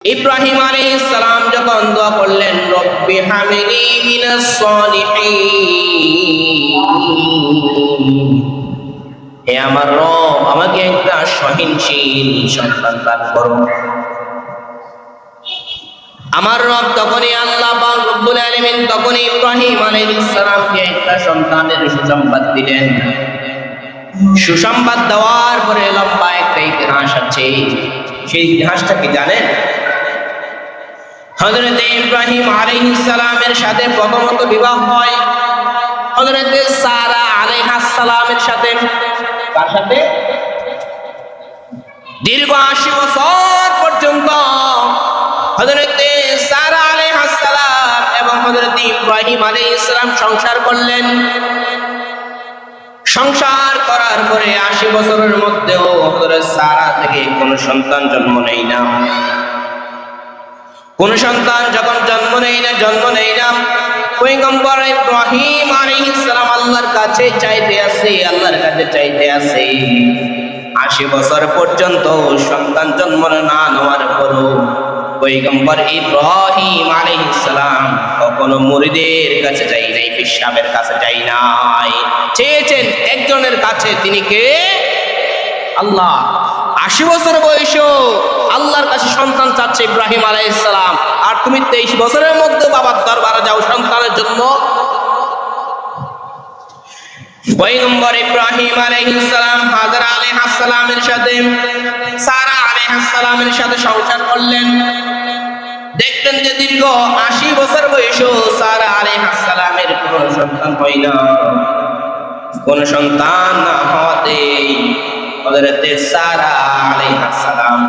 ইব্রাহিম আলাইহিস সালাম যখন দোয়া করলেন রব্বি হামিনি মিনাস সলিহিন, হে আমার রব আমাকে একটা সহনশীল সন্তান দান করো। আমার রব তখনই আল্লাহ পাক রব্বুল আলামিন তখনই ইব্রাহিম আলাইহিস সালামকে একটা সন্তানের সুসংবাদ দিলেন। সুসংবাদ দেওয়ার পরে লম্বা একটা ইতিহাস আছে। সেই ইতিহাসটা কি জানেন? হযরত ইব্রাহিম আলাইহিস সালামের সাথে প্রথমত বিবাহ হয় হযরত সারা আলাইহাস সালামের সাথে। কার সাথে? দীর্ঘ 80 বছর পর্যন্ত হযরত সারা আলাইহাস সালাম এবং হযরত ইব্রাহিম আলাইহিস সালাম সংসার করলেন। সংসার করার পরে 80 বছরের মধ্যেও হযরত সারা থেকে কোনো সন্তান জন্ম নেয় না। কোন সন্তান যখন জন্ম নেয় না পয়গম্বর ইব্রাহিম আলাইহিস সালাম আল্লাহর কাছে চাইতে আছে 80 বছর পর্যন্ত সন্তান জন্ম না নেওয়ার পরও পয়গম্বর ইব্রাহিম আলাইহিস সালাম কখনো মুরিদের কাছে যাই নাই, পিসাবের কাছে যাই নাই, চেয়েছেন একজনের কাছে। তিনি কে? আল্লাহ। 80 বছর বয়সে আল্লাহর কাছে সন্তান চাচ্ছে ইব্রাহিম আলাইহিস সালাম, আর তুমি 23 বছরের মধ্যে বাবার দরবারে যাও সন্তানের জন্য। পয়গম্বর ইব্রাহিম আলাইহিস সালাম হাজরা আলাইহাস সালামের সাথে সারা আলাইহাস সালামের সাথে সংসার করলেন। দেখলেন যে দীর্ঘ 80 বছর বয়সে সারা আলাইহাস সালামের কোনো সন্তান হয় না। কোনো সন্তান না হওয়াতে হযরত সারা আলাইহাস সালাম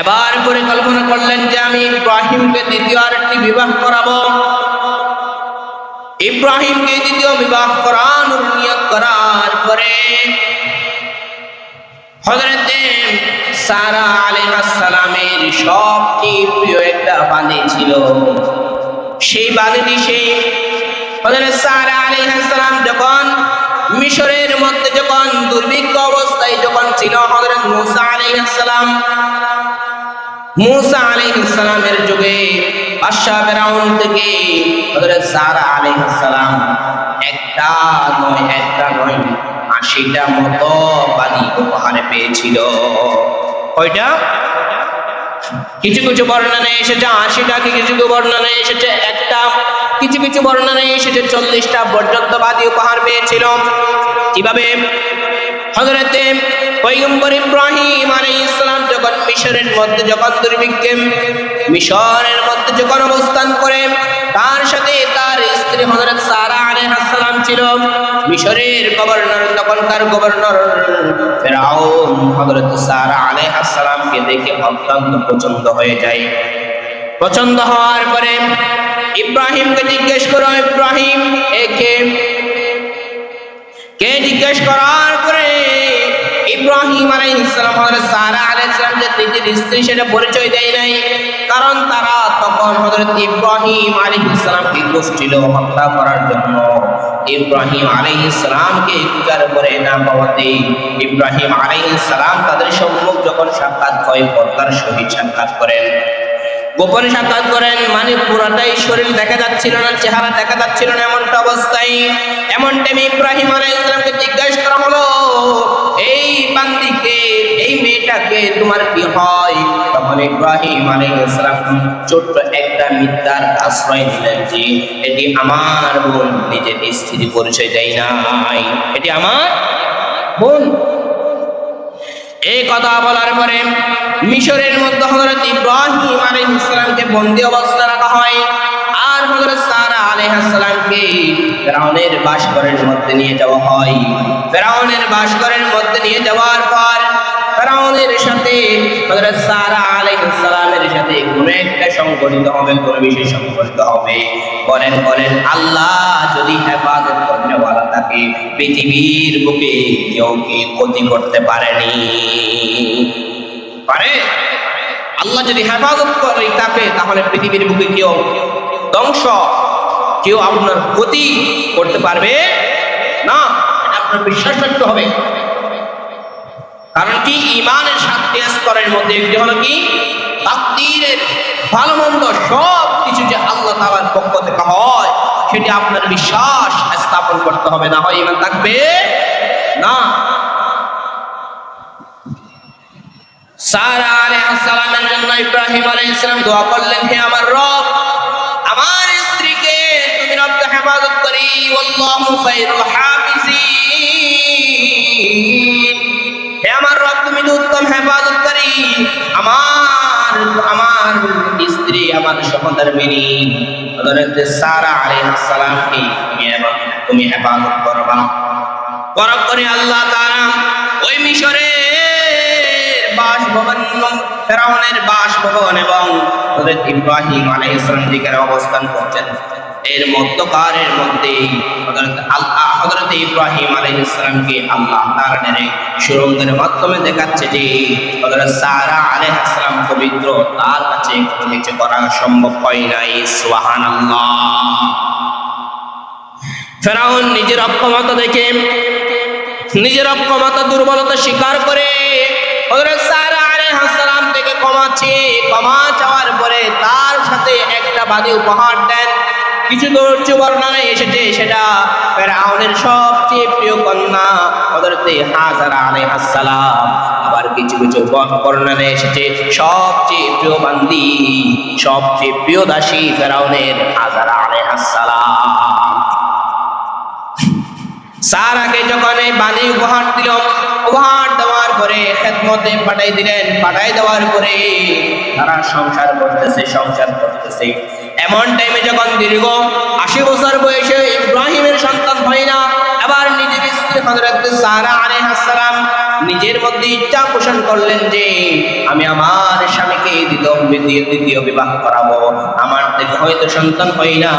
এবার পরিকল্পনা করলেন যে আমি ইব্রাহিমকে দ্বিতীয় আরেকটি বিবাহ করাবো। ইব্রাহিমকে দ্বিতীয় বিবাহ করানোর নিয়ত করার পরে হযরত সারা আলাইহাস সালামের সবচেয়ে প্রিয় একটা বাণী ছিল। সেই বাণীটি সেই হযরত সারা আলাইহাস সালাম যখন মিশরের মধ্যে যখন দুর্ভিক্ষ অবস্থায় যখন ছিল হযরত মুসা আলাইহিস সালামের যুগে বাদশা ফেরাউন থেকে হযরত সারা আলাইহিস সালাম একটা নয় 80টা মতো বাণী উপহার পেয়েছিল। কয়টা? কিছু কিছু বর্ণনায় এসেছে 80টা, কিছু বর্ণনায় এসেছে একটা, কিছু বর্ণনায় এসেছে 40টা পর্যন্ত বাণী উপহার পেয়েছিল। কিভাবে? হযরত পয়গম্বর ইব্রাহিম আলাইহিস সালাম যখন মিশরের মধ্যে যখন দুর্ভিক্ষে মিশরের মধ্যে যখন অবস্থান করে, তার সাথে তার স্ত্রী হযরত সারা আলাইহাস সালাম ছিল। মিশরের গভর্নর তখনকার গভর্নর ফেরাউন হযরত সারা আলাইহাস সালামকে দেখে অত্যন্ত পছন্দ হয়ে যায়। পছন্দ হওয়ার পরে ইব্রাহিমকে জিজ্ঞেস করো, ইব্রাহিম কে জিজ্ঞেস করার পরে ইব্রাহিম আলাইহিস সালাম হযরত সারা আলাইহিস সালাম যে নিজের স্ত্রী সেটা পরিচয় দেয় নাই, কারণ তারা তখন হযরত ইব্রাহিম আলাইহিস সালামকে গোষ্ঠীল হত্যা করার জন্য। ইব্রাহিম আলাইহিস সালামকে খুঁজার পরে না পাওয়াতে ইব্রাহিম আলাইহিস সালাম তাদের সম্মুখ যখন সাক্ষাৎ হয় পর্দার সহিত সাক্ষাৎ করেন, গোপনে সাক্ষাৎ করেন। মানে পুরাটাই শরীর দেখা যাচ্ছিল না, চেহারা দেখা যাচ্ছিল না এমনটা অবস্থায়। এমন টাইমে ইব্রাহিম আলাইহিস সালামকে জিজ্ঞাসা করা হলো, এই বান্দিকে, এই মেয়েটাকে তোমার কি হয়? তখন ইব্রাহিম আলাইহিস সালাম ছোট্ট একটা মিথ্যার আশ্রয় দিলেন যে এটি আমার বোন, নিজের স্ত্রী পরিচয় দেয় নাই, এটি আমার বোন। এই কথা বলার পরে মিশরের মধ্যে হযরত ইব্রাহিম আলাইহিস সালামকে বন্দী অবস্থায় রাখা হয়, আর হযরত সারা আলাইহিস সালামকে ফেরাউনের বাসঘরের মধ্যে নিয়ে যাওয়া হয়। ফেরাউনের বাসঘরের মধ্যে নিয়ে যাওয়ার পর ফেরাউনের সাথে হযরত সারা আলাইহিস সালামের সাথে কোন একটা সংগঠিত হবে, কোন বিষয় সংগঠিত হবে। বলেন আল্লাহ যদি হেফাজত করতে ওয়ালা থাকে, পৃথিবীর বুকে কেউ কি ক্ষতি করতে পারেনি? পারে? আল্লাহ যদি হেফাজত করে থাকে তাহলে পৃথিবীর বুকে কেউ ধ্বংস, কেউ আপনার ক্ষতি করতে পারবে না। এটা আপনার বিশ্বাস রাখতে হবে। কারণ কি ঈমানের 7টি স্তরের মধ্যে একটি হলো কি তাকদীরের, ভালো মন্দ সব কিছু যে আল্লাহ তাআলার পক্ষ থেকে হয় সেটি আপনার বিশ্বাস স্থাপন করতে হবে, না হয় ঈমান থাকবে না। সারা আলাইহিস সালামের জন্য ইব্রাহিম আলাইহিস সালাম দোয়া করলেন, হে আমার রব, আমার স্ত্রীকে তুমি রব্বে হেফাজত করি, আল্লাহু খায়রুল হাফিজিন। হে আমার রব, তুমি তো উত্তম হেফাজতকারী, আমার স্ত্রী, আমার সহধর্মিণী হযরত সারা আলাইহিস সালামকে তুমি হেফাজত করবা। করার পরে আল্লাহ তাআলা ওই মিশরের বাসভবন, ফেরাউনের বাসভবন এবং হযরত ইব্রাহিম আলাইহিস সালাম যেখানে অবস্থান করছেন এর মধ্যকারের মধ্যে হযরত ইব্রাহিম আলাইহিস সালামকে আল্লাহ তাআলা সুরঙ্গের মাধ্যমে দেখাচ্ছে যে হযরত সারা আলাইহিস সালাম পবিত্র, তার কাছে কোনো কিছু করা সম্ভব হয় নাই। সুবহানাল্লাহ। ফেরাউন নিজের অক্ষমতা দেখে, নিজের অক্ষমতা দুর্বলতা স্বীকার করে হযরত সারা আলাইহিস সালাম থেকে ক্ষমা চাওয়ার পরে তার সাথে একটা বাদী উপহার দেন। কিছু ধৈর্য বর্ণনায় এসেছে সেটা ফেরাউনের সবচেয়ে প্রিয় কন্যা হযরত হাজারা আলাইহিস সালাম, আবার কিছু কিছু বর্ণনায় এসেছে সবচেয়ে প্রিয় বান্দি, সবচেয়ে প্রিয় দাসী ফেরাউনের হাজারা আলাইহিস সালাম। সারাকে যখন এই বাণী উপহার দিল, উপহার দেওয়ার পরে খেদমতে পাঠাই দেওয়ার পরে তারা সংসার করতেছে। এমন টাইমে যখন দীর্ঘ 80 বছর বয়সে ইব্রাহিমের সন্তান হয় না, এবার নিজের স্ত্রী হযরত সারা আলাইহিস সালাম নিজের মধ্যে ইচ্ছা পোষণ করলেন যে আমি আমার স্বামীকে দ্বিতীয় বিবাহ করাবো। আমার থেকে হয়তো সন্তান হয় না,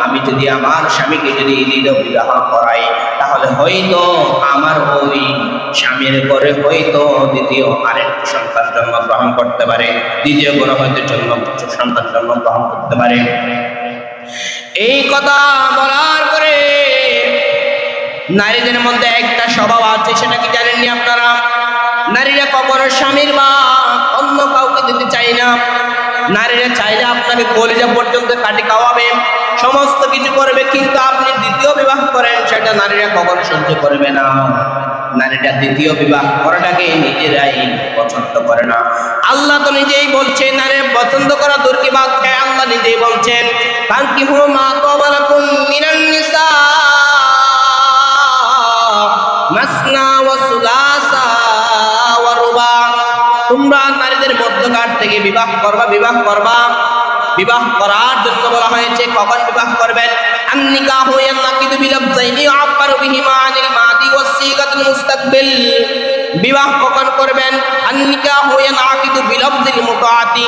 আমি যদি আমার স্বামীকে যদি দ্বিতীয় বিবাহ করাই তাহলে হয়তো আমার ওই স্বামীর পরে হয়তো দ্বিতীয় আরেকটি সন্তান জন্মগ্রহণ করতে পারে, দ্বিতীয় কোনো হয়তো সন্তান জন্মগ্রহণ করতে পারে। এই কথা বলার পরে নারীদের মধ্যে একটা স্বভাব আছে, সেটা কি জানেননি আপনারা? নারীরা কখনো স্বামীর বা অন্য কাউকে দিতে চায় না। নারীরা চাইলে আপনাকে কলিজা পর্যন্ত কাটি খাওয়াবে, সমস্ত কিছু করবে, কিন্তু আপনি দ্বিতীয় বিবাহ করেন সেটা নারীরা কখনো সহ্য করবে না। নারীরা দ্বিতীয় বিবাহ করাটাকে নিজেরাই পছন্দ করে না। আল্লাহ তো নিজেই বলছেন, নারীর পছন্দ করা দূর কি বাদ, আল্লাহ নিজেই বলছেন ফানকিহু মা তাবা লাকুম মিনান নিসা মাসনা ওয়া সুলাসা ওয়া রুবা। তোমরা নারীদের মধ্যকার থেকে বিবাহ করবা। বিবাহ করার জন্য বলা হয়েছে কখন বিবাহ করবেন? আন-নিকাহু ইয়ানাকিদু বিলফযাইনি আ'বারু বিহিমা আনিল মাদি ওয়াস সিগাতুল মুস্তাকবিল। বিবাহ কখন করবেন? আন-নিকাহু ইয়ানাকিদু বিলফযিল মুতাআতি।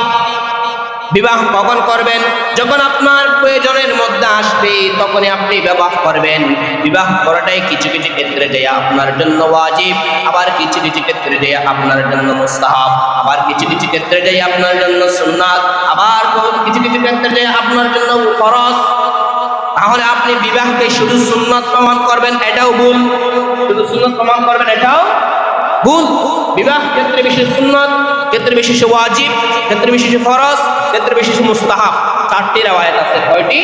বিবাহ কখন করবেন? যখন আপনার প্রয়োজনের মধ্যে আসবে তখনই আপনি বিবাহ করবেন। বিবাহ করাটাই কিছু কিছু ক্ষেত্রে যায় আপনার জন্য ওয়াজিব, আবার কিছু কিছু ক্ষেত্রে যায় আপনার জন্য মুস্তাহাব, আবার কিছু কিছু ক্ষেত্রে যায় আপনার জন্য সুন্নাত, আবার কিছু কিছু ক্ষেত্রে যায় আপনার জন্য ফরজ। তাহলে আপনি বিবাহকে শুধু সুন্নাত প্রমাণ করবেন এটাও ভুল, শুধু সুন্নাত প্রমাণ করবেন এটাও ভুল। বিবাহ ক্ষেত্রে বিশেষ সুন্নাত, ক্ষেত্রে বিশেষ ওয়াজিব, ক্ষেত্রে বিশেষ ফরজ, ক্ষেত্রে বিশেষ মুস্তাহাব, 4টি রওয়ায়াত আছে। কয়টি?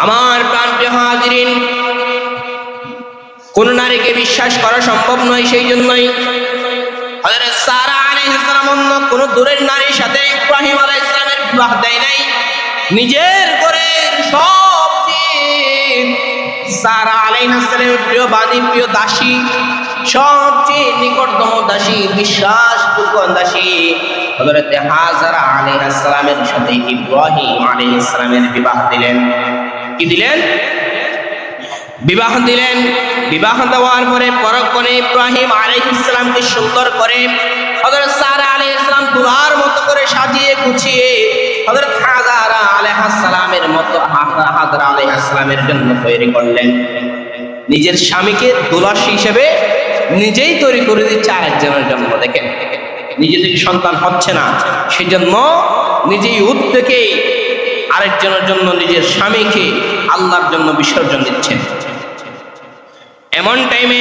আমার প্রাণপ্রিয় হাজিরিন, কোন নারীকে বিশ্বাস করা সম্ভব নয়, সেই জন্যই হযরত সারা আলাইহিস সালাম অন্য কোন দূরের নারীর সাথে ইব্রাহিম আলাইহিস সালামের বিবাহ দেয় নাই। নিজের করে সবচেয়ে সারা আলাইহিস সালামের প্রিয় বাদী, প্রিয় দাসী, সবচেয়ে নিকটতম দাসী, বিশ্বাসযোগ্য দাসী হযরত হাজারা আলাইহিস সালামের সাথে ইব্রাহিম আলাইহিস সালামের বিবাহ দিলেন। কি দিলেন? বিবাহ দিলেন। বিবাহ দেওয়ার পরে পরক্ষণে ইব্রাহিম আলাইহিস সালামকে সুন্দর করে হযরত সারা আলাইহিস সালাম দুলার মতো করে সাজিয়ে গুছিয়ে হযরত হাজারা আলাইহিস সালামের মতো হাজারা আলাইহিস সালামের জন্য তৈরি করলেন। নিজের স্বামীকে দুলার হিসেবে নিজেই তৈরি করে দিচ্ছে আরেকজনের জন্য। দেখেন, নিজে থেকে সন্তান হচ্ছে না, সেজন্য নিজেই উদ্যোগে আরেকজনের জন্য নিজের স্বামীকে আল্লাহর জন্য বিসর্জন দিচ্ছেন। এমন টাইমে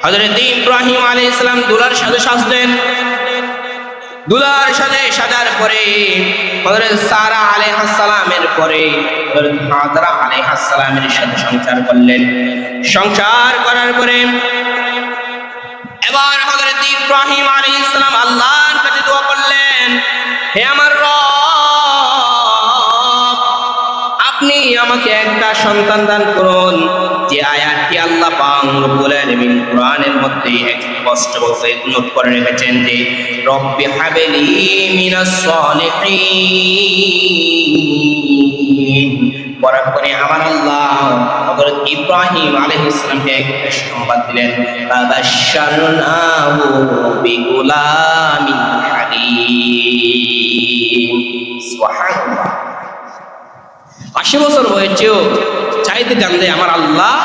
হযরত ইব্রাহিম আলাইহিস সালাম দুলার সাথে সাজলেন। দুলার সাথে সাজার পরে হযরত সারা আলাইহিস সালামের পরে হযরত হাজরা আলাইহিস সালামের সাথে সংসার করলেন। সংসার করার পরে এবার হযরত ইব্রাহিম আলাইহিস সালাম আল্লাহর কাছে দোয়া করলেন, হে আমার রব, আপনি আমাকে একটা সন্তান দান করুন। যে আয়াতটি আল্লাহ পাক রব্বুল আলামিন কোরআনের মধ্যে স্পষ্ট বলতে নোট করে রেখেছেন যে রব্বি হাবলি মিনাস সালিহিন। বরাবর করে আমার আল্লাহ হযরত ইব্রাহিম আলাইহিস সালামকে একটা সংবাদ দিলেন, বাশশারনাহু বিগুলামিন হালিম। সুবহানাল্লাহ। 80 বছর বয়সেও চাইতে জানলে আমার আল্লাহ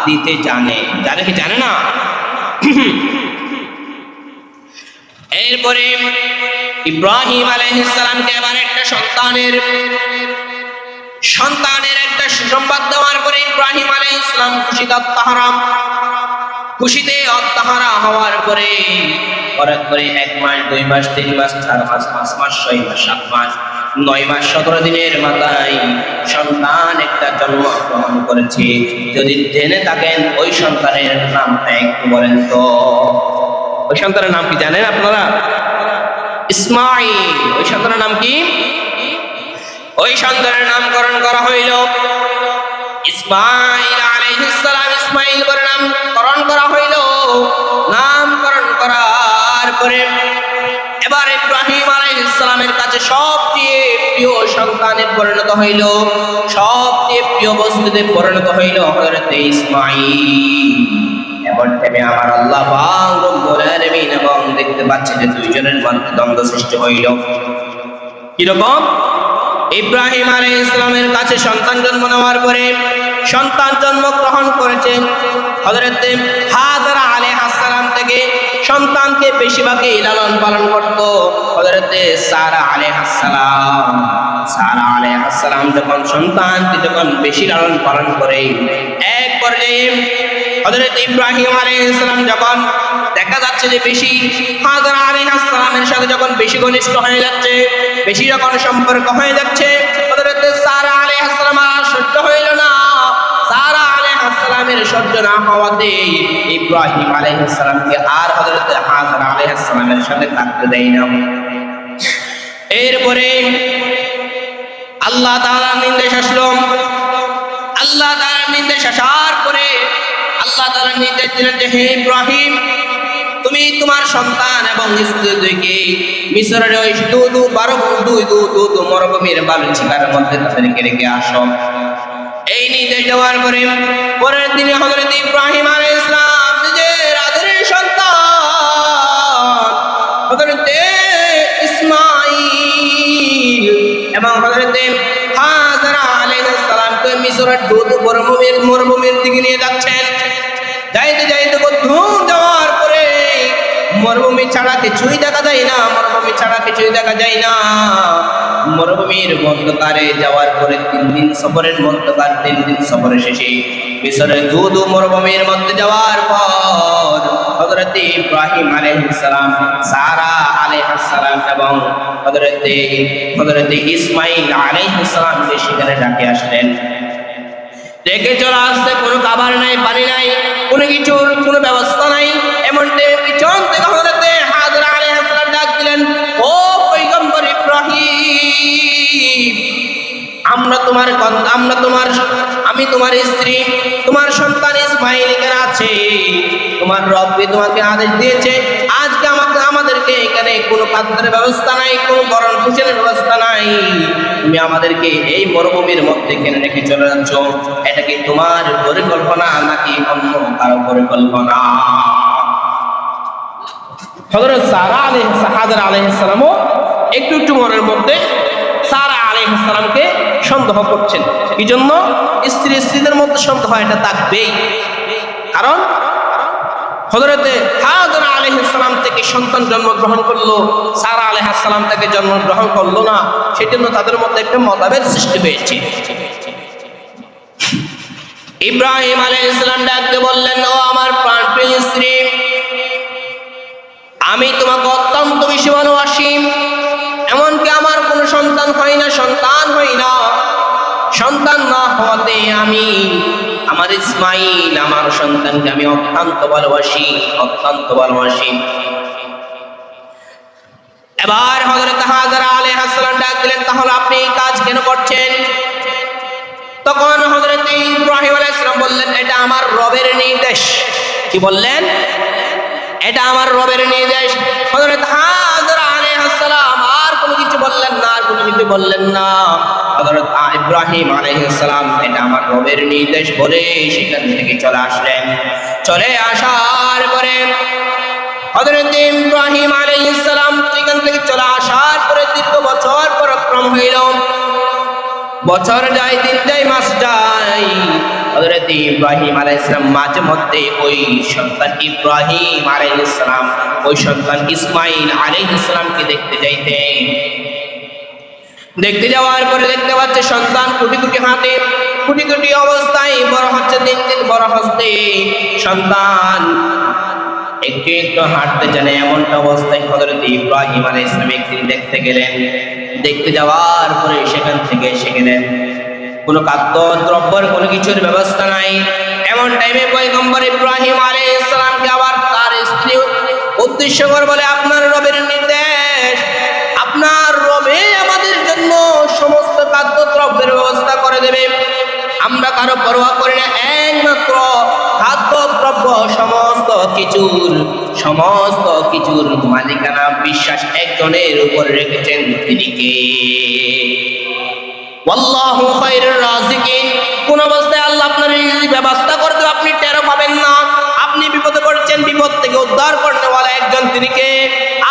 দিতে জানে, জানে কি জানে না? এরপরে ইব্রাহিম আলাইহিস সালামকে এবার একটা সন্তানের একটা সুসংবাদ দেওয়ার পরে ইব্রাহিম আলাইহিস সালাম খুশিতে আত্মহারা হওয়ার পরে হঠাৎ করে 1 মাস 2 মাস 3 মাস 4 মাস 5 মাস 6 মাস 7 মাস 9 মাস 17 দিনের মাথায় সন্তান একটা জন্মগ্রহণ করেছে। যদি জেনে থাকেন ওই সন্তানের নামটা একটু বলেন তো। ওই সন্তানের নাম কি জানেন আপনারা? ইসমাঈল। ওই সন্তানের নাম কি? ওই সন্তানের নামকরণ করা হইল ইসমাঈল আলাইহিস সালাম। ইসমাঈল করে নামকরণ করা হইল। নামকরণ করার পরে এবার ইব্রাহিম আলাইহিস সালামের কাছে সবচেয়ে প্রিয় সন্তানে পরিণত হইল, সবচেয়ে প্রিয় বস্তুতে পরিণত হইল হযরত ইসমাঈল। এমন টাইমে আমার আল্লাহ পাক রব্বুল আলামিন এবং দেখতে পাচ্ছে যে দুইজনের মধ্যে দ্বন্দ্ব সৃষ্টি হইল। কিরকম? ইব্রাহিম আলাইহিস সালামের কাছে সন্তান জন্ম নেওয়ার পরে সন্তান জন্মগ্রহণ করেছে হযরত হাজরা আলাইহিস সালাম থেকে সন্তানকে বেশিরভাগই লালন পালন করত হযরত সারা আলাইহিস সালাম। সারা আলাইহিস সালাম যখন বেশি লালন পালন করে এক পর্যায়ে হযরত ইব্রাহিম আলাইহিস সালাম যখন দেখা যাচ্ছে যে বেশি হাজরা আলাইহিস সালামের সাথে যখন বেশি ঘনিষ্ঠ হয়ে যাচ্ছে, বেশি যখন সম্পর্ক হয়ে যাচ্ছে, হযরত সারা আলাইহিস সালাম আর সহ্য হইল না। সারা আলাইহিস সালামের সহ্য না হওয়াতে ইব্রাহিম আলাইহিস সালামকে আর হযরত হাজরা আলাইহিস সালামের সাথে থাকতে দেয় না। এরপরে আল্লাহ তাআলার নির্দেশ আসলো। আল্লাহ তাআলার নির্দেশ আসার পরে আল্লাহ তাআলা নির্দেশ দিলেন যে হে ইব্রাহিম, তুমি তোমার সন্তান এবং স্ত্রী দুইকে মিশরের ওই দুধু মরুভূমির বালুচিকার মধ্যে তাদেরকে রেখে আসো। এই নির্দেশ দেওয়ার পরে পরের দিনে হযরত ইব্রাহিম আলাইহিস সালাম নিজের আদরের সন্তান হযরত ইসমাঈল এবং হযরত হাজরা আলাইহিস সালামকে মিশরের দুধু মরুভূমির দিকে নিয়ে যাচ্ছেন। যাইতে যাইতে দূর যাওয়ার পরে মরুভূমি ছাড়া কিছুই দেখা যায় না। মরুভূমির মধ্যকারে যাওয়ার পরে 3 দিন সফরের শেষে মিশরের দুধু মরুভূমির মধ্যে যাওয়ার পর হযরত ইব্রাহিম আলাইহিস সালাম, সারা আলাইহিস সালাম এবং হযরত ইসমাঈল আলাইহিস সালামকে সেখানে ডাকে আসলেন। দেখে চলে আসছে কোনো খাবার নাই, পানি নাই, কোনো কিছুর কোনো ব্যবস্থা নাই। এমন পিছন থেকে হযরত হাজরা আলাইহিস সালাম ডাক দিলেন, ও পয়গম্বর ইব্রাহিম, আমি তোমার স্ত্রী, তোমার সন্তান ইসমাঈল এখানে আছে। তোমার রব তোমাকে আদেশ দিয়েছে আজকে আমাদেরকে এখানে কোনো খাদ্যের ব্যবস্থা নাই, কোনো বরণ পোষণের ব্যবস্থা নাই, তুমি আমাদেরকে এই মরুভূমির মধ্যে কেনে রেখে চলে যাচ্ছ। এটা কি তোমার পরিকল্পনা নাকি অন্য কারো পরিকল্পনা? হযরত হাজরা আলাইহিস সালামও একটু মনের মধ্যে সারা আলাইহিস সালামকে সন্দেহ করছেন। এই জন্য স্ত্রীদের মধ্যে সন্দেহ এটা থাকবেই। কারণ হযরত হাজরা আলাইহিস সালাম থেকে সন্তান জন্মগ্রহণ করলো, সারা আলাইহিস সালাম থেকে জন্মগ্রহণ করলো না, সেজন্য তাদের মধ্যে একটা মতভেদ সৃষ্টি হয়েছে। ইব্রাহিম আলাইহিস সালাম ডাকতে বললেন, ও আমার প্রাণপ্রিয় স্ত্রী, আমি তোমাকে অত্যন্ত বেশি ভালোবাসি। এমনকি আমার কোনো সন্তান হয় না, সন্তান না হওয়াতে আমি আমার ইসমাইল, আমার সন্তানকে আমি অত্যন্ত ভালোবাসি। এবার হযরত হাজরা আলাইহিস সালাম ডাক দিলেন, তাহলে আপনি এই কাজ কেন করছেন? তখন হযরত ইব্রাহিম আলাইহিস সালাম বললেন, এটা আমার রবের নির্দেশ। কি বললেন? এটা আমার রবের নির্দেশ। হযরত হাজরা আলাইহিস সালাম আর কোনো কিছু বললেন না, হযরত ইব্রাহিম আলাইহিস সালাম এটা আমার রবের নির্দেশ বলে সেখান থেকে চলে আসলেন। চলে আসার পরে হযরত ইব্রাহিম আলাইহিস সালাম সেখান থেকে চলে আসার পরে দীর্ঘ বছর পরিক্রম হইল। বছর যায়, দিন যায়, মাস যায়। হযরত ইব্রাহিম আলাইহিস সালাম মাঝে মধ্যে ওই সন্তান ইব্রাহিম আলাইহিস সালাম, ওই সন্তান ইসমাইল আলাইহিস সালামকে দেখতে যাইতেন। দেখতে যাওয়ার পরে দেখতে পাচ্ছে সন্তান কুটি হাতে, কুটি অবস্থায় বড় হচ্ছে, দিন দিন বড় হচ্ছে। সন্তান একটু একটু হাঁটতে জানে, এমনটা অবস্থায় হযরত ইব্রাহিম আলাইহিস সালাম একদিন দেখতে গেলেন। দেখতে যাওয়ার পরে সেখান থেকে এসে গেলেন, কোনো খাদ্য দ্রব্যের কোনো কিছুর ব্যবস্থা নাই। এমন টাইমে পয়গম্বর ইব্রাহিম আলাইহিস সালামকে আবার তার স্ত্রী উদ্দেশ্য করে বলে, আপনার রবের নির্দেশ, আপনার রবে আমাদের জন্য সমস্ত খাদ্য দ্রব্যের ব্যবস্থা করে দেবে। আমরা কারো পরোয়া করি না, একমাত্র খাদ্য দ্রব্য সমস্ত কিছুর মালিকানা বিশ্বাস একজনের উপর রেখেছেন, তিনি কে? আল্লাহু খায়রুর রাযিকিন। কোন অবস্থায় আল্লাহ আপনার রিজিক ব্যবস্থা করে দেবে, আপনি টেরও পাবেন না। আপনি বিপদে পড়ছেন, বিপদ থেকে উদ্ধার করতে ওয়ালা একজন, তিনি কে?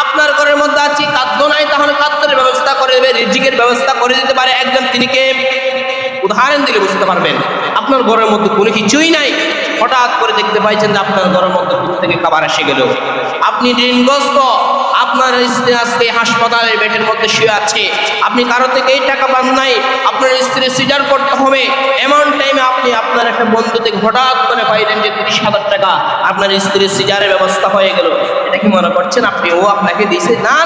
আপনার ঘরের মধ্যে আছে খাদ্য নাই, তাহলে খাদ্যের ব্যবস্থা করে দেবে, রিজিকের ব্যবস্থা করে দিতে পারে একজন, তিনি কে? উদাহরণ দিলে বুঝতে পারবেন। আপনার ঘরের মধ্যে কোনো কিছুই নাই, হঠাৎ করে দেখতে পাইছেন যে আপনার ঘরের মধ্যে দূর থেকে খাবার এসে গেল। আপনি ঋণগ্রস্ত, আপনার স্ত্রী আজকে হাসপাতালের বেডের মধ্যে শুয়ে আছে, আপনি কারো থেকে এই টাকা পান নাই, আপনার স্ত্রী সিজার করতে হবে। এমন টাইমে আপনি আপনার একটা বন্ধু থেকে হঠাৎ করে পাইলেন যে 30,000 টাকা, আপনার স্ত্রীর সিজারের ব্যবস্থা হয়ে গেল। এটা কি মনে করছেন আপনি ও আপনাকে দিয়েছে? না,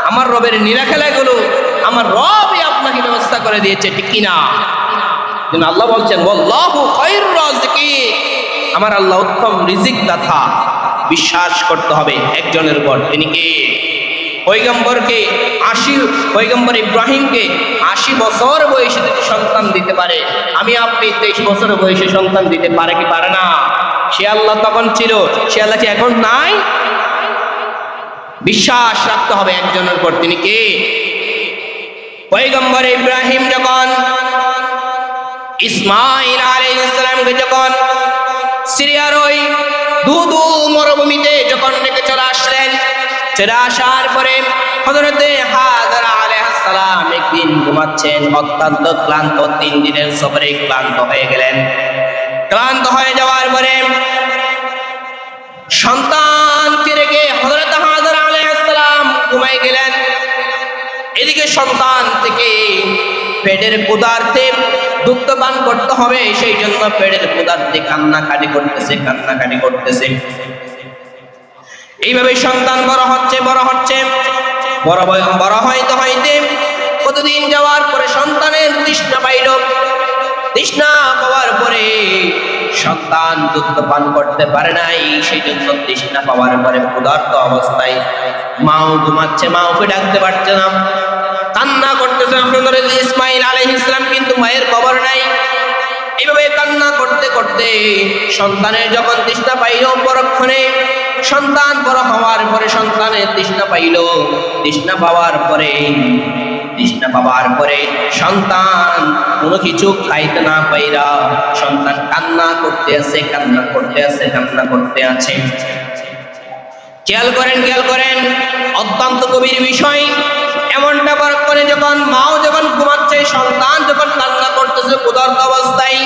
আমার রবের নিরাখেলাগুলো আমার রবই আপনাকে ব্যবস্থা করে দিয়েছে, ঠিক কিনা? আল্লাহ বলছেন, আল্লাহু খায়রুর রাযিকিন, আমার আল্লাহ উত্তম রিজিক দাতা। বিশ্বাস করতে হবে একজনের উপর, তিনি কে? পয়গম্বর ইব্রাহিমকে 80 বছর বয়সে যদি সন্তান দিতে পারে, আমি আপনি 23 বছর বয়সে সন্তান দিতে পারে কি পারে না? সে আল্লাহ তখন ছিল, সে আল্লাহ কি এখন নাই? বিশ্বাস রাখতে হবে একজনের উপর, তিনি কে? পয়গম্বর ইব্রাহিম যখন ইসমাইল আলাইহিস সালামকে যখন সিরিয়ার ওই দুদু মরুভূমিতে যখন রেখে চলে আসলেন, চলে আসার পরে হযরত হাজরা আলাইহিস সালাম একদিন ঘুমাচ্ছেন, অত্যন্ত ক্লান্ত, 3 দিনের সফরে ক্লান্ত হয়ে গেলেন। ক্লান্ত হয়ে যাওয়ার পরে সন্তানকে রেখে হযরত হাজরা আলাইহিস সালাম ঘুমায় গেলেন। এদিকে সন্তান থেকে পেটের ক্ষুধার্তে দুগ্ধ পান করতে হবে, সেই জন্য পেটের ক্ষুধার্তে কান্নাকাটি করতেছে। এইভাবে সন্তান বড় হইতে কতদিন যাওয়ার পরে সন্তানের তৃষ্ণা পাইল। তৃষ্ণা পাওয়ার পরে সন্তান দুগ্ধ পান করতে পারে নাই, সেই জন্য তৃষ্ণা পাওয়ার পরে ক্ষুধার্ত অবস্থায় মাও ঘুমাচ্ছে, মাওকে ডাকতে পারছে না, কান্না করতেছে। হযরত ইসমাইল আলাইহিস সালাম কিন্তু মায়ের খবর নাই। এইভাবে কান্না করতে করতে সন্তানের যখন তৃষ্ণা পাইল, পরক্ষণে সন্তান বড় হওয়ার পরে সন্তানের তৃষ্ণা পাইল। তৃষ্ণা পাওয়ার পরে সন্তান কোনো কিছু খাইতে না পাইরা সন্তান কান্না করতে আছে। খেয়াল করেন, অত্যন্ত গভীর বিষয়। এমনটা করে যখন মাও যখন ঘুমাচ্ছে, সন্তান যখন কান্না করতেছে ক্ষুধার্ত অবস্থায়,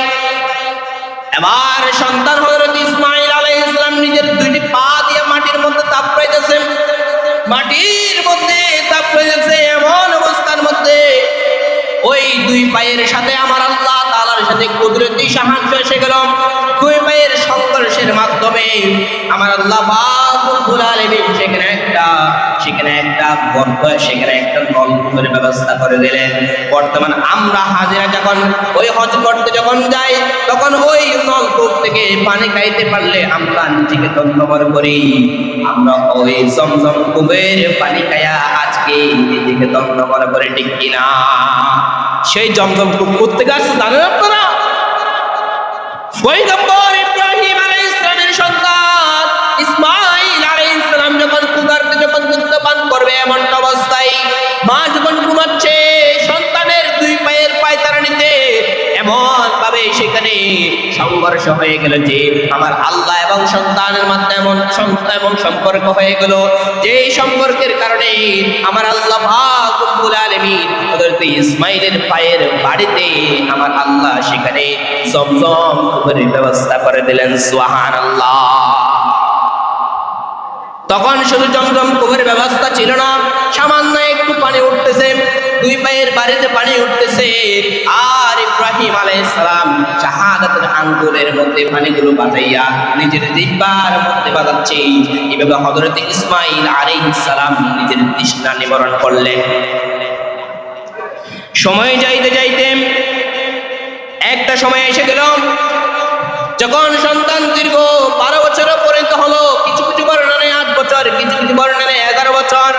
এবার সন্তান হযরত ইসমাইল আলাইহিস সালাম নিজের 2টি পা দিয়ে মাটির মধ্যে তাপ পাইতেছে। এমন অবস্থার মধ্যে ওই 2 পায়ের সাথে আমার আল্লাহ তাআলার আল্লাহর সাথে কুদরতি সাহায্য এসে গেল। দুই পায়ের সংঘর্ষের মাধ্যমে আমার আল্লাহ পাক রব্বুল আলামিন সেখানে একটা গর্ত, সেখানে একটা নলকূপের ব্যবস্থা করে দিলেন। বর্তমান আমরা হাজিরা যখন ওই হজ করতে যখন যাই, তখন ওই নলকূপ থেকে পানি খাইতে পারলে আমরা নিজেকে ধন্যবাদ করি। আমরা ওই জমজম কূপের পানি খাইয়া আজকে নিজেকে ধন্যবাদ করে, ঠিক কিনা? সেই জমজম কূপ করতে গেছে জানেন আপনারা? পয়গম্বর ইব্রাহিম আলাইহিস সালামের সন্তান ইসমাঈল আলাইহিস সালাম যখন কুদারতে যখন দুধ পান করবে, এমন অবস্থায় মা যখন ঘুমাচ্ছে, সন্তানের দুই পায়ের পায়তারানিতে এমন ভাবে সেখানে সংঘর্ষ হয়ে গেল যে আমার আল্লাহ এবং সন্তানের মধ্যে এমন সম্পর্ক হয়ে গেল, যে সম্পর্কের কারণে আমার আল্লাহ পাক রব্বুল আলামিন হযরত ইসমাঈলের পায়ের বাড়িতে আমার আল্লাহ সেখানে জমজম কূপের ব্যবস্থা করে দিলেন। সুবহানাল্লাহ। তখন শুধু জমজম কূপের ব্যবস্থা ছিল না, সামান্য একটু পানি উঠতেছে, দুই পায়ের বাড়িতে পানি উঠতেছে, আর ইব্রাহিম আলাইহিস সালাম শাহাদাতের আঙ্গুলের মধ্যে পানিগুলো বাজাইয়া নিজের জিহ্বার মধ্যে বাজাচ্ছে। এভাবে হযরত ইসমাঈল আলাইহিস সালাম নিজের তৃষ্ণা নিবারণ করলেন। সময় যাইতে যাইতে একটা সময় এসে গেল যখন সন্তান দীর্ঘ 12 বছর পর্যন্ত হলো, কিছু কিছু বর্ণনায় 8 বছর, কিছু কিছু বর্ণনায় 11 বছর।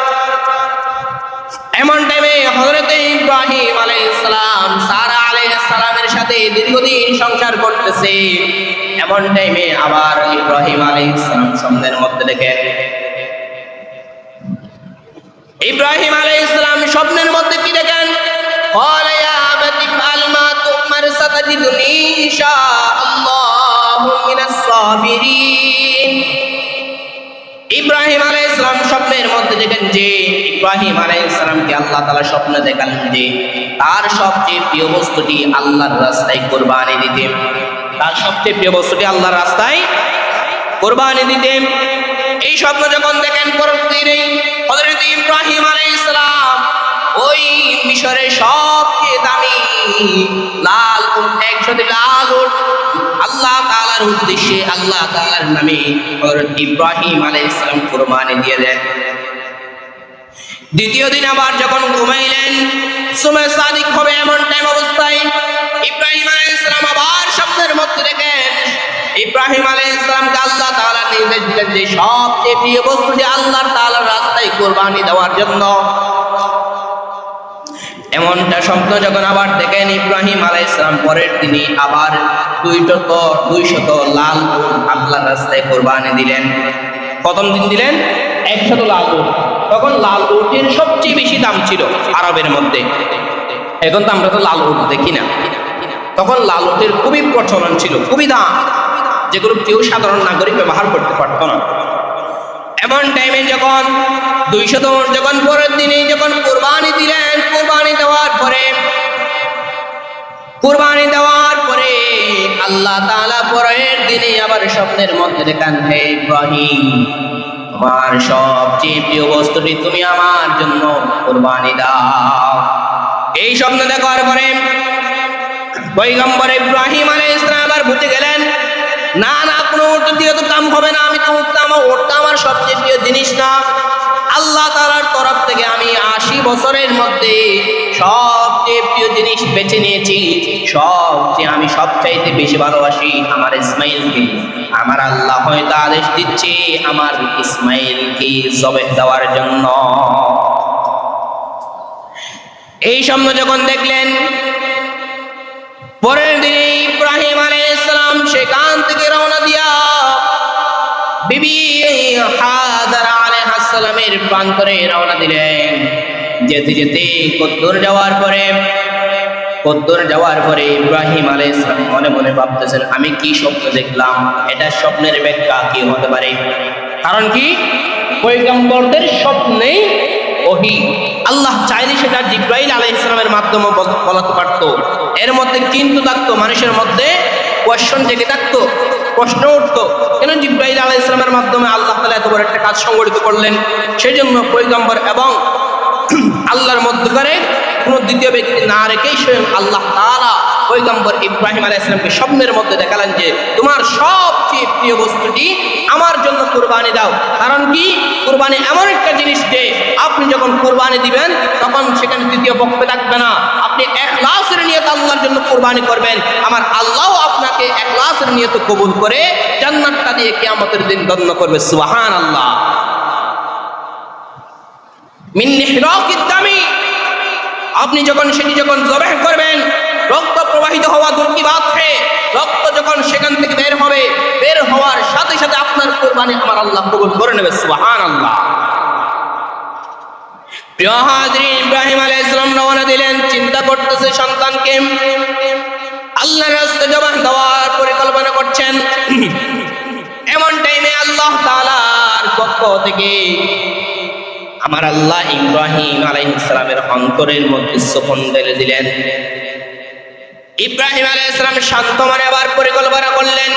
এমন টাইমে হযরত ইব্রাহিম আলাইহিস সালাম সারা আলাইহিস সালামের সাথে দীর্ঘদিন সংসার করতেছে। এমন টাইমে আবার ইব্রাহিম আলাইহিস সালাম স্বপ্নের মধ্যে দেখেন, ইব্রাহিম আলাইহিস সালাম স্বপ্নের মধ্যে কি দেখেন? قال يا أبت افعل ما تؤمر ستجدني إن شاء الله من الصابرين। ইব্রাহিম আলাইহিস সালাম স্বপ্নের মধ্যে দেখেন যে ইব্রাহিম আলাইহিস সালামকে আল্লাহ তাআলা স্বপ্নে দেখালেন যে তার সবচেয়ে প্রিয় বস্তুটি আল্লাহর রাস্তায় কুরবানি দিতে, তার সবচেয়ে প্রিয় বস্তুটি আল্লাহর রাস্তায় কুরবানি দিতে। এই স্বপ্ন যখন দেখেন, পরবর্তীতে হযরত ইব্রাহিম আলাইহিস সালাম ওই মিশরের সবচেয়ে দামি লাল উট, 100টি লাল উট আল্লাহ তাআলার উদ্দেশ্যে, আল্লাহ তাআলার নামে হযরত ইব্রাহিম আলাইহিস সালাম কুরবানি দিয়ে দেন। দ্বিতীয় দিন আবার যখন ঘুমাইলেন, সময় সাদিক হবে এমন টাইম অবস্থায় ইব্রাহিম আলাইহিস সালাম আবার স্বপ্নের মধ্যে দেখেন ইব্রাহিম আলাইহিস সালামকে আল্লাহ তাআলা নির্দেশ দিলেন যে সবচেয়ে প্রিয় বস্তুটি আল্লাহ তাআলার রাস্তায় কুরবানি দেওয়ার জন্য। এমনটা স্বপ্ন যখন আবার দেখেন ইব্রাহিম আলাইহিস সালাম, পরের দিনই আবার 200 লাল উট আল্লাহর রাস্তায় কুরবানি দিলেন। প্রথম দিন দিলেন 100 লাল উট। তখন লাল উটের সবচেয়ে বেশি দাম ছিল আরবের মধ্যে। এখন তো আমরা তো লাল উট দেখি না, তখন লাল উটের খুবই প্রচলন ছিল, খুবই দাম, যেগুলো কেউ সাধারণ নাগরিক ব্যবহার করতে পারতো না। এমন টাইমে যখন 200 উট যখন পরের দিনে যখন কুরবানি দিলেন, কুরবানি দেওয়ার পরে আল্লাহ তাআলা পরের দিনে আবার স্বপ্নের মধ্যে দেখান, হে ইব্রাহিম, তোমার সবচেয়ে প্রিয় বস্তুটি তুমি আমার জন্য কুরবানি দাও। এই স্বপ্ন দেখার পরে পয়গম্বর ইব্রাহিম আলাইহিস সালাম আবার বুঝে গেলেন, না না, কোনো উট দিয়ে তো কাম হবে না, আমি তো উটটা আমার সবচেয়ে প্রিয় জিনিস না। আল্লাহ তাআলার তরফ থেকে আমি 80 বছরের মধ্যে সবচেয়ে প্রিয় জিনিস বেছে নিয়েছি, আমি সবচাইতে বেশি ভালোবাসি আমার ইসমাইলকে। আমার আল্লাহ হয়তো আদেশ দিচ্ছে আমার ইসমাইলকে জবেহ দেওয়ার জন্য। এই স্বপ্ন যখন দেখলেন, পরের দিনে ইব্রাহিম আলাইহিস সালাম সেখান থেকে রওনা দিয়া বিবি হাজারা আলাইহিস সালামের প্রান্তরে রওনা দিলেন। যেতে যেতে কদ্দুর যাওয়ার পরে ইব্রাহিম আলাইহিস সালাম মনে মনে ভাবতেছেন, আমি কি স্বপ্ন দেখলাম, এটা স্বপ্নের ব্যাখ্যা কি হতে পারে? কারণ কি, পয়গম্বরদের স্বপ্নে ওহী, আল্লাহ চাইলে সেটা জিবরাইল আলাইহিস সালামের মাধ্যমে বলাতে পারতো। এর মধ্যে কিন্তু থাকতো, মানুষের মধ্যে কোয়েশ্চন জেগে থাকতো, প্রশ্ন উঠতো, কেন জিবরাইল আলাইহিস সালামের মাধ্যমে আল্লাহ তাআলা এত বড় একটা কাজ সংগঠিত করলেন? সেই জন্য পয়গম্বর এবং আল্লাহর মধ্যকারে কোনো দ্বিতীয় ব্যক্তি না রেখেই স্বয়ং আল্লাহ তাআলা পয়গম্বর ইব্রাহিম আলাইহিস সালামকে স্বপ্নের মধ্যে দেখালেন যে তোমার সবচেয়ে প্রিয় বস্তুটি আমার জন্য কুরবানি দাও। কারণ কি, কুরবানি এমন একটা জিনিস যে আপনি যখন কুরবানি দিবেন তখন সেখানে তৃতীয় পক্ষ থাকবে না। আপনি ইখলাসের নিয়তে আল্লাহর জন্য কুরবানি করবেন, আমার আল্লাহ আপনাকে ইখলাসের নিয়তে কবুল করে জান্নাতটা দিয়ে কিয়ামতের দিন ধন্য করবে। সুবহানাল্লাহ। মিন ইহরাকিদ দামি, আপনি যখন সেটি জবাহ করবেন, রক্ত প্রবাহিত হওয়া দূর কি বাত হে, রক্ত যখন সেখান থেকে বের হবে, বের হওয়ার সাথে সাথে আপনার কুরবানি আমার আল্লাহ কবুল করে নেবে। সুবহানাল্লাহ। প্রিয় হাজরিন, ইব্রাহিম আলাইহিস সালাম রওনা দিলেন, চিন্তা করতেছে সন্তানকে আল্লাহর রাস্তায় জবাহ দেওয়ার পরিকল্পনা করছেন। এমন টাইমে আল্লাহ তাআলার পক্ষ থেকে আমার আল্লাহ ইব্রাহিম আলাইহিস সালামের অন্তরের মধ্যে সোপন ঢেলে দিলেন। ইব্রাহিম আলাইহিস সালাম শান্ত মনে আবার পরিকল্পনা করলেন।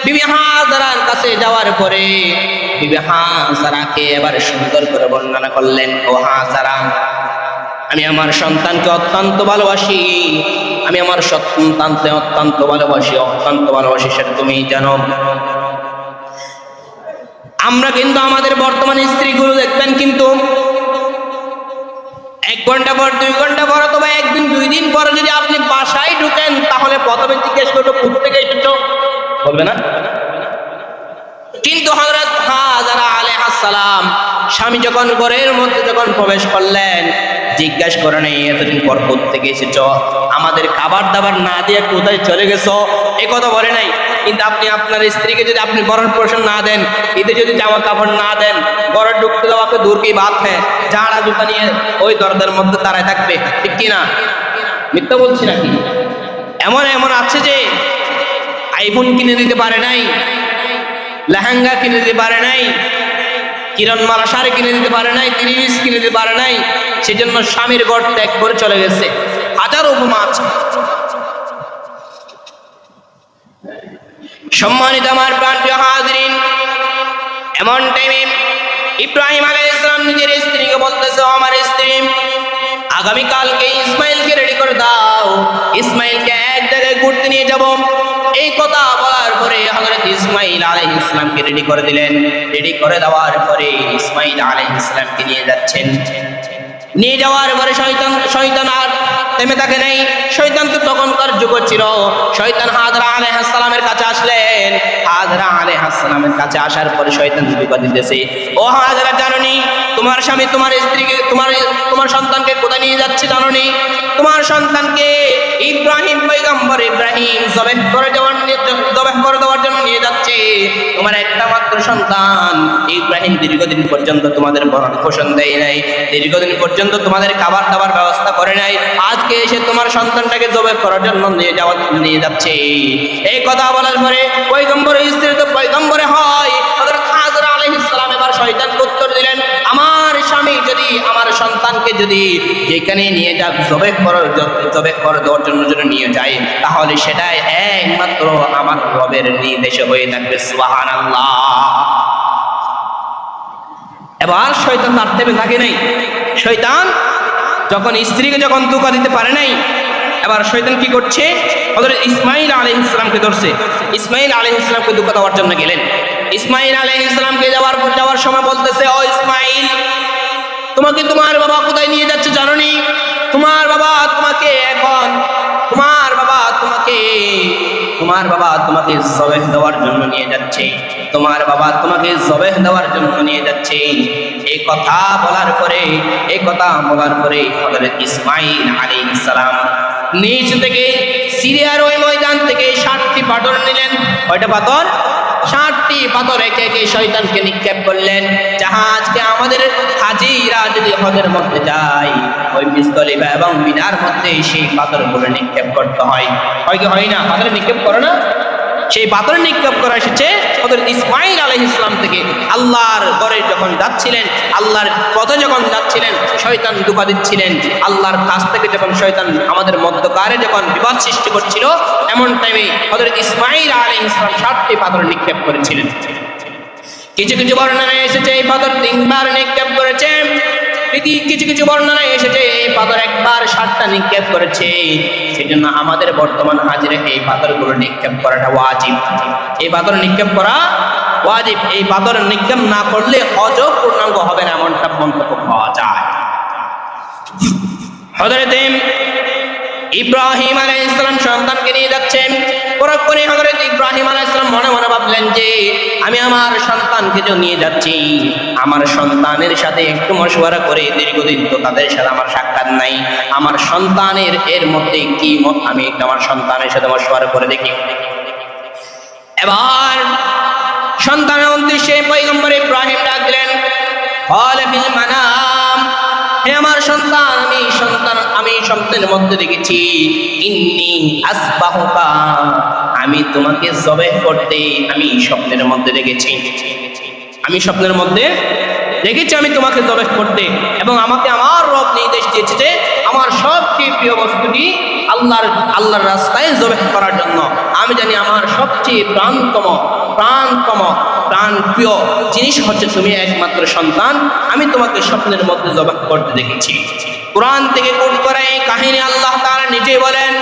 বিবি হাজারার কাছে যাওয়ার পরে বিবি হাজারাকে এবার সুন্দর করে বর্ণনা করলেন, ও হাজারা, আমি আমার সন্তানকে অত্যন্ত ভালোবাসি, আমি আমার সন্তানকে অত্যন্ত ভালোবাসি, সেটা তুমি জানো। আমরা কিন্তু আমাদের বর্তমানে স্ত্রীগুলো দেখবেন কিন্তু 1 ঘন্টা পর 2 ঘন্টা পর অথবা 1 দিন 2 দিন পর যদি আপনি বাসায় ঢুকেন তাহলে প্রথমে জিজ্ঞেস করবে কোথা থেকে এসেছো, বলবে না? কিন্তু হযরত হাজারা আলাইহিস সালাম স্বামী যখন ঘরের মধ্যে প্রবেশ করলেন, জিজ্ঞাসা করে নাই এতদিন পর কোথা থেকে এসেছো, আমাদের খাবার দাবার না দিয়ে কোথায় চলে গেছো, এই কথা বলে নাই। কিন্তু আপনি আপনার স্ত্রীকে যদি আপনি ভরণ পোষণ না দেন, ঈদে যদি জামা কাপড় না দেন, ঘরে ঢুকতে দেওয়াকে দূর কি বাত হ্যাঁ, ঝাড়া জুতা নিয়ে ওই দরজার মধ্যে দাঁড়ায় থাকবে, ঠিক কিনা? মিথ্যা বলছি নাকি? এমন আছে যে আইফোন কিনে দিতে পারে নাই, লেহেঙ্গা কিনে দিতে পারে নাই, কিরণমালা শাড়ি কিনে দিতে পারে নাই, 30 কিনে দিতে পারে নাই, সেজন্য স্বামীর ঘর ত্যাগ করে চলে গেছে। হাজার উপমা আছে। সম্মানিত আমার প্রাণপ্রিয় হাজরিন, এমন টাইমে ইব্রাহিম আলাইহিস সালাম নিজের স্ত্রীকে বলতেছে, আমার স্ত্রী, আগামীকালকে ইসমাইলকে রেডি করে দাও, ইসমাইলকে এক জায়গায় ঘুরতে নিয়ে যাব। এই কথা বলার পরে হযরত ইসমাইল আলাইহিস সালামকে রেডি করে দিলেন। রেডি করে দেওয়ার পরে ইসমাইল আলাইহিস সালামকে নিয়ে যাচ্ছেন। নিয়ে যাওয়ার পরে শয়তান আর থেমে থাকে নাই। শয়তান তো তখনকার যুগ ছিল। শয়তান হাজরা আলাইহিস সালামের কাছে আসলেন। হাজরা আলাইহিস সালামের কাছে আসার পরে শয়তান ধোঁকা দিতেছে, ও হাজরা, জানোনি তোমার স্বামী তোমার স্ত্রীকে তোমার সন্তানকে কোথায় নিয়ে যাচ্ছে? জানোনি তোমার সন্তানকে পয়গম্বর ইব্রাহিম জবাহ করে দেওয়ার জন্য নিয়ে যাচ্ছে। তোমার একটা মাত্র সন্তান ইব্রাহিম দীর্ঘদিন পর্যন্ত তোমাদের ভরণ পোষণ দেয় নাই, দীর্ঘদিন পর্যন্ত তোমাদের খাবার দাবার ব্যবস্থা করে নাই, আজকে এসে তোমার সন্তানটাকে জবাহ করার জন্য নিয়ে যাচ্ছে। এই কথা বলার পরে পয়গম্বরের স্ত্রী তো পয়গম্বরে হয়, হযরত হাজরা আলাইহিস সালাম এবার শয়তানকে উত্তর দিলেন, আমার স্বামী যদি আমার সন্তানকে যদি যেখানে নিয়ে যাক জবাহ করে দেওয়ার জন্য নিয়ে যায়, তাহলে সেটাই একমাত্র আমার রবের নির্দেশে হয়ে থাকবে। সুবহানাল্লাহ। এবার শয়তান তার থেমে থাকে নাই। শয়তান যখন স্ত্রীকে ধোঁকা দিতে পারে নাই, এবার শয়তান কি করছে? হযরত ইসমাইল আলাইহিস সালামকে ধরছে। ইসমাইল আলাইহিস সালামকে ধোঁকা দেওয়ার জন্য গেলেন। ইসমাইল আলাইহিস সালামকে যাওয়ার সময় বলতেছে, ও ইসমাইল, তোমাকে তোমার বাবা কোথায় নিয়ে যাচ্ছে জানোনি? তোমার বাবা তোমাকে জবাহ দেওয়ার জন্য নিয়ে যাচ্ছে। তোমার বাবা তোমাকে জবাহ দেওয়ার জন্য নিয়ে যাচ্ছে। এই কথা বলার পরে হযরত ইসমাইল আলাইহিস সালাম নিচ থেকে সিরিয়ার ওই ময়দান থেকে 60টি পাথর নিলেন। কয়টা পাথর? 60টি পাথর একে একে শয়তানকে নিক্ষেপ করলেন। জাহাজকে আমাদের হাজিরা যদি হজের মধ্যে যায়, ওই মুজদালিফা এবং মিনার মধ্যে সেই পাথরগুলো নিক্ষেপ করতে হয়। কি হয় না? পাথর নিক্ষেপ করে না? সেই পাথর নিক্ষেপ করা এসেছে হযরত ইসমাইল আলাইহিস সালাম থেকে। আল্লাহর ঘরে যখন যাচ্ছিলেন, আল্লাহর পথে যখন যাচ্ছিলেন, শয়তান ধোঁকা দিচ্ছিলেন। আল্লাহর কাছ থেকে যখন শয়তান আমাদের মধ্যকারে যখন বিবাদ সৃষ্টি করছিল, এমন টাইমে হযরত ইসমাইল আলাইহিস সালাম 60টি পাথর নিক্ষেপ করেছিলেন। কিছু বর্ণনায় এসেছে এই পাথর 3 বার নিক্ষেপ করেছেন। কিছু কিছু বর্ণনায় এসেছে এই পাথর একবার 7টা নিক্ষেপ করেছে, সেজন্য আমাদের বর্তমান হাজিরে এই পাথরগুলো নিক্ষেপ করাটা ওয়াজিব। এই পাথর নিক্ষেপ করা ওয়াজিব। এই পাথর নিক্ষেপ না করলে হজও পূর্ণাঙ্গ হবে না, এমনটা মন্তব্য পাওয়া যায়। হযরত ইব্রাহিম আলাইহিস সালাম সন্তানকে নিয়ে যাচ্ছেন, পরক্ষণে হযরত ইব্রাহিম আলাইহিস সালাম মনে মনে ভাবলেন যে আমি আমার সন্তানকে যে নিয়ে যাচ্ছি, আমার সন্তানের সাথে একটু মশওয়ারা করে, দীর্ঘদিন তো তাদের সাথে আমার সাক্ষাৎ নাই, আমার সন্তানের এর মধ্যে কি মত, আমি একটু আমার সন্তানের সাথে মশওয়ারা করে দেখি। এবার সন্তানের উদ্দেশ্যে পয়গম্বর ইব্রাহিম ডাক দিলেন, ক্বালা ফিল মানাম, হে আমার সন্তান, আমি স্বপ্নের মধ্যে দেখেছি, ইন্নী আসবাহুকা, আমি তোমাকে জবাহ করতে আমি স্বপ্নের মধ্যে দেখেছি। আমি স্বপ্নের মধ্যে দেখেছি আমি তোমাকে জবাহ করতে, এবং আমাকে আমার রব নির্দেশ দিয়েছে যে আমার সবচেয়ে প্রিয় বস্তুটি আল্লাহর রাস্তায় জবাহ করার জন্য। আমি জানি আমার সবচেয়ে প্রাণ প্রিয় জিনিস হচ্ছে তুমি একমাত্র সন্তান, আমি তোমাকে স্বপ্নের মধ্যে জবাহ করতে দেখেছি। কুরআন থেকে কোট করা এই কাহিনী আল্লাহ তাআলা নিজে বলেন,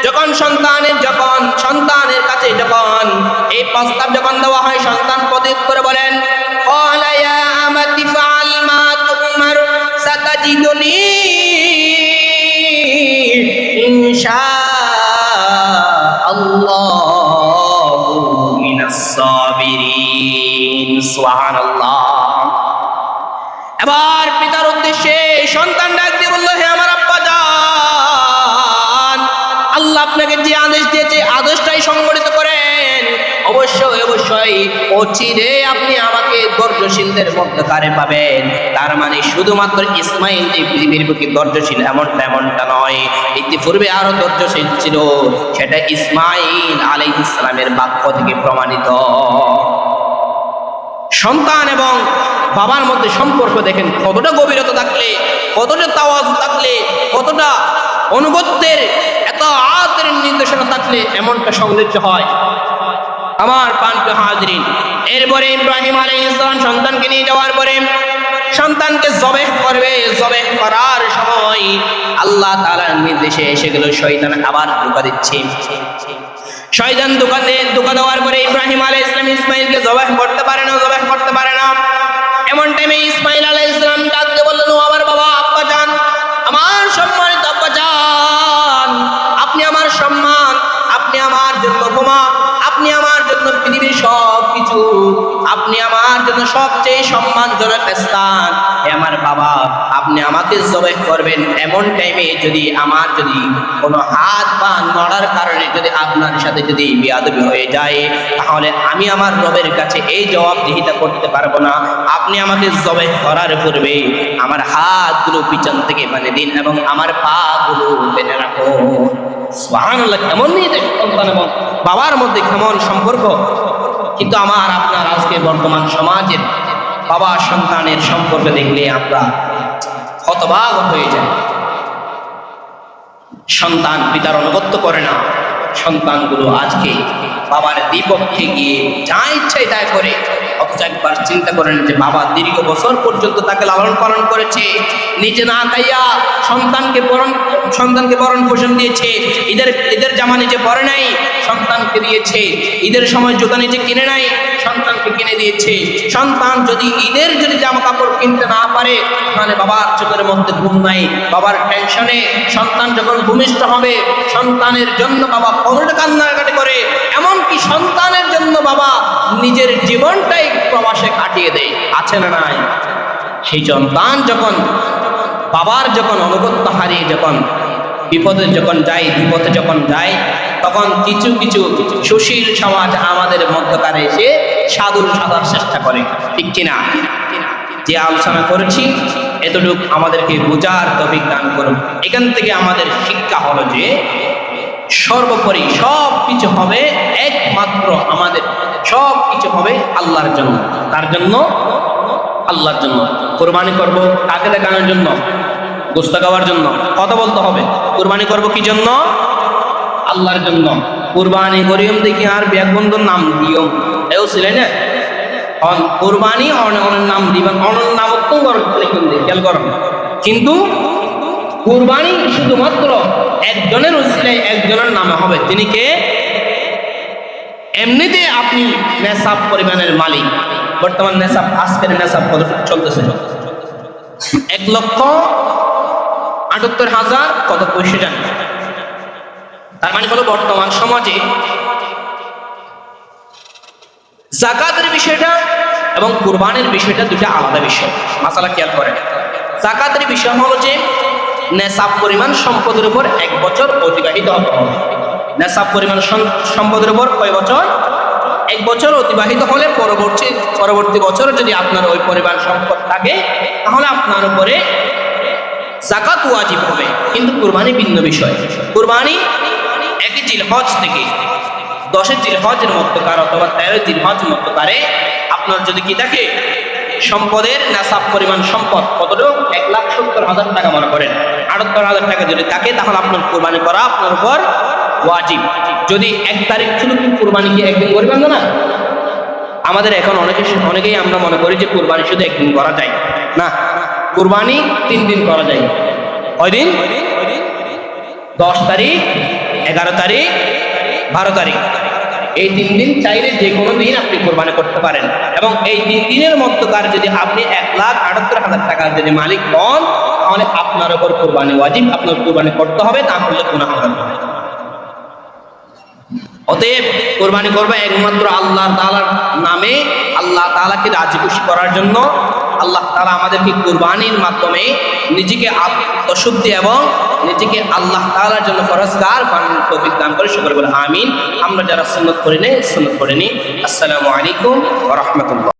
যখন সন্তানের কাছে যখন এই প্রস্তাব যখন দেওয়া হয়, সন্তান প্রত্যুত্তর বলেন, ক্বালা ইয়া আমাতি ফাআল মা তুমার সাতাজিদুনি ইনশাআল্লাহু মিনাস সাবিরিন। সুবহানাল্লাহ। এবার পিতার উদ্দেশ্যে সন্তান ডাক দিয়ে বলল, হে আমার আব্বা জান, আল্লাহ আপনাকে যে আদেশ দিয়েছে আদেশটাই সংগঠিত করেন। অবশ্যই অচিরে আপনি আমাকে ধৈর্যশীলদের মধ্যকারে পাবেন। তার মানে শুধুমাত্র ইসমাইল যে পৃথিবীর বুকে ধৈর্যশীল এমনটা নয়, ইতিপূর্বে আরো ধৈর্যশীল ছিল, সেটা ইসমাইল আলাইহিস সালামের বাক্য থেকে প্রমাণিত। সন্তান এবং বাবার মধ্যে সম্পর্ক দেখেন কতটা গভীরতা থাকলে, কতটা তাওয়াজু থাকলে, কতটা অনুগত্যের এত আদরের নির্দেশনা থাকলে এমনটা সংযোজ্য হয়। আমার প্রাণপ্রিয় হাজিরিন, এরপরে ইব্রাহিম আলাইহিস সালাম সন্তানকে নিয়ে যাওয়ার পরে সন্তানকে জবাহ করবে। জবাহ করার সময় আল্লাহ তাআলার নির্দেশে এসে গেল, শয়তান আবার ধোঁকা দিচ্ছে। শয়তান ধোঁকা দেওয়ার পরে ইব্রাহিম আলাইহিস সালাম ইসমাইলকে জবাহ করতে পারে না। এমন টাইমে ইসমাইল আলাইহিস সালাম ডাকতে বললেন, ও আমার বাবা, আব্বা জান, আমার সম্মানিত আব্বা জান, আপনি আমার সম্মান, আপনি আমার জন্য বোমা, আপনি আমার জন্য পৃথিবীর সবকিছু, আপনি আমার জন্য সবচেয়ে সম্মানজনক স্থান। হে আমার বাবা, আপনি আমাকে জবাহ করবেন, এমন টাইমে যদি কোনো হাত পা নড়ার কারণে যদি আপনার সাথে যদি বেয়াদবি হয়ে যায়, তাহলে আমি আমার রবের কাছে এই জবাবদিহিতা করতে পারবো না। আপনি আমাকে জবাহ করার পূর্বে আমার হাতগুলো পিছন থেকে বাঁধে দিন এবং আমার পাগুলো বেঁধে রাখুন। সুবহানাল্লাহ। কেমন নির্দেশ সন্তান এবং বাবার মধ্যে, কেমন সম্পর্ক। কিন্তু আমার আপনার আজকে বর্তমান সমাজের বাবা সন্তানের সম্পর্ক দেখলে আমরা হতবাক হয়ে যাই। সন্তান পিতার অনুগত্য করে না, সন্তানগুলো আজকে বাবার বিপক্ষে গিয়ে যা ইচ্ছাই তাই করে। অথচ একবার চিন্তা করেন যে বাবা দীর্ঘ বছর পর্যন্ত তাকে লালন পালন করেছে, নিজে না খাইয়া সন্তানকে ভরণ পোষণ দিয়েছে, ঈদের জামা নিজে পরে নাই, সন্তানকে দিয়েছে, ঈদের সময় জুতা নিজে কিনে নাই, সন্তানকে কিনে দিয়েছে। সন্তান যদি ঈদের জামা কাপড় কিনতে না পারে, তাহলে বাবার চোখের মধ্যে ঘুম নাই, বাবার টেনশনে সন্তান যখন ভূমিষ্ঠ হবে, সন্তানের জন্য বাবা কতটা কান্নাকাটি করে, এমনকি সন্তানের জন্য বাবা নিজের জীবনটাই প্রবাসে কাটিয়ে দেয়। আছে না নাই? সেই সন্তান যখন বাবার অনুগত্য হারিয়ে বিপদে যায়, তখন কিছু সুশীল সমাজ আমাদের মধ্যকারে এসে সাধুর সাধার চেষ্টা করে, ঠিক কিনা? যে আলোচনা করেছি এতটুকু আমাদেরকে বোঝার তৌফিক দান করুন। এখান থেকে আমাদের শিক্ষা হলো যে সর্বোপরি সব কিছু হবে একমাত্র, আমাদের সব কিছু হবে আল্লাহর জন্য। তার জন্য, আল্লাহর জন্য। কোরবানি করব কাকে দেখানোর জন্য? গোশত খাওয়ার জন্য? কথা বলতে হবে। কোরবানি করব কি জন্য? আল্লাহর জন্য। কোরবানি করিম দেখি আর বিয়াক বন্ধুর নাম দিও, এও ছিলেন না কোরবানি অনেক নাম দিবেন, অনেক নাম খেয়াল করুন। কিন্তু কুরবানি শুধুমাত্র একজনের উসিলায় একজনের নামে হবে। তিনি কে? এমনিতে আপনি নেশাব পরিমাণের মালিক। বর্তমান নেশাব, আজকের নেশাব কত চলতেছে? 1,78,000 কত পয়সা জানেন? তার মানে হলো বর্তমান সমাজে যাকাতের বিষয়টা এবং কুরবানির বিষয়টা দুটো আলাদা বিষয়। মাসালা খেয়াল করেন। যাকাতের বিষয় হলো যে নেশাব পরিমাণ সম্পদের উপর 1 বছর অতিবাহিত হতে হবে। নেশাব পরিমাণ সম্পদের উপর কয় বছর? 1 বছর অতিবাহিত হলে পরবর্তী বছরে যদি আপনার ওই পরিমাণ সম্পদ থাকে তাহলে আপনার উপরে যাকাত ওয়াজিব হবে। কিন্তু কুরবানি ভিন্ন বিষয়। কুরবানি 1 জিলহজ থেকে 10 জিলহজের মধ্যকার অথবা 13 জিলহজ মধ্যকারে আপনার যদি কি থাকে সম্পদের নেশাব পরিমাণ সম্পদ কতটুকু? 1,70,000 টাকা মনে করেন। 78,000 টাকা যদি থাকে তাহলে আপনার কুরবানি করা আপনার উপর ওয়াজিব। যদি 1 তারিখ শুধু কুরবানি কি একদিন করবেন না? আমাদের এখন অনেকেই আমরা মনে করি যে কুরবানি শুধু একদিন করা যায় না, কুরবানি 3 দিন করা যায়। কয় দিন? 10 তারিখ, 11 তারিখ, 12 তারিখ। এই 3 দিন চাইলে যে কোনো দিন আপনি কোরবানি করতে পারেন। এবং এই 3 দিনের মধ্যকার যদি আপনি 1,78,000 টাকার যদি মালিক হন তাহলে আপনার উপর কোরবানি ওয়াজিব, আপনার কোরবানি করতে হবে, না করলে গুনাহ হবে। অতএব কোরবানি করবে একমাত্র আল্লাহ তাআলার নামে, আল্লাহ তাআলাকে রাজি খুশি করার জন্য। আল্লাহ তাআলা আমাদেরকে কোরবানির মাধ্যমে নিজেকে আত্মশুদ্ধি এবং নিজেকে আল্লাহ তাআলার জন্য ফরজগার বানানোর তৌফিক দান করে। সকলে বলে আমিন। আমরা যারা সুন্নাত করি নাই, সুন্নাত করে নিই। আসসালামু আলাইকুম ওয়া রাহমাতুল্লাহ।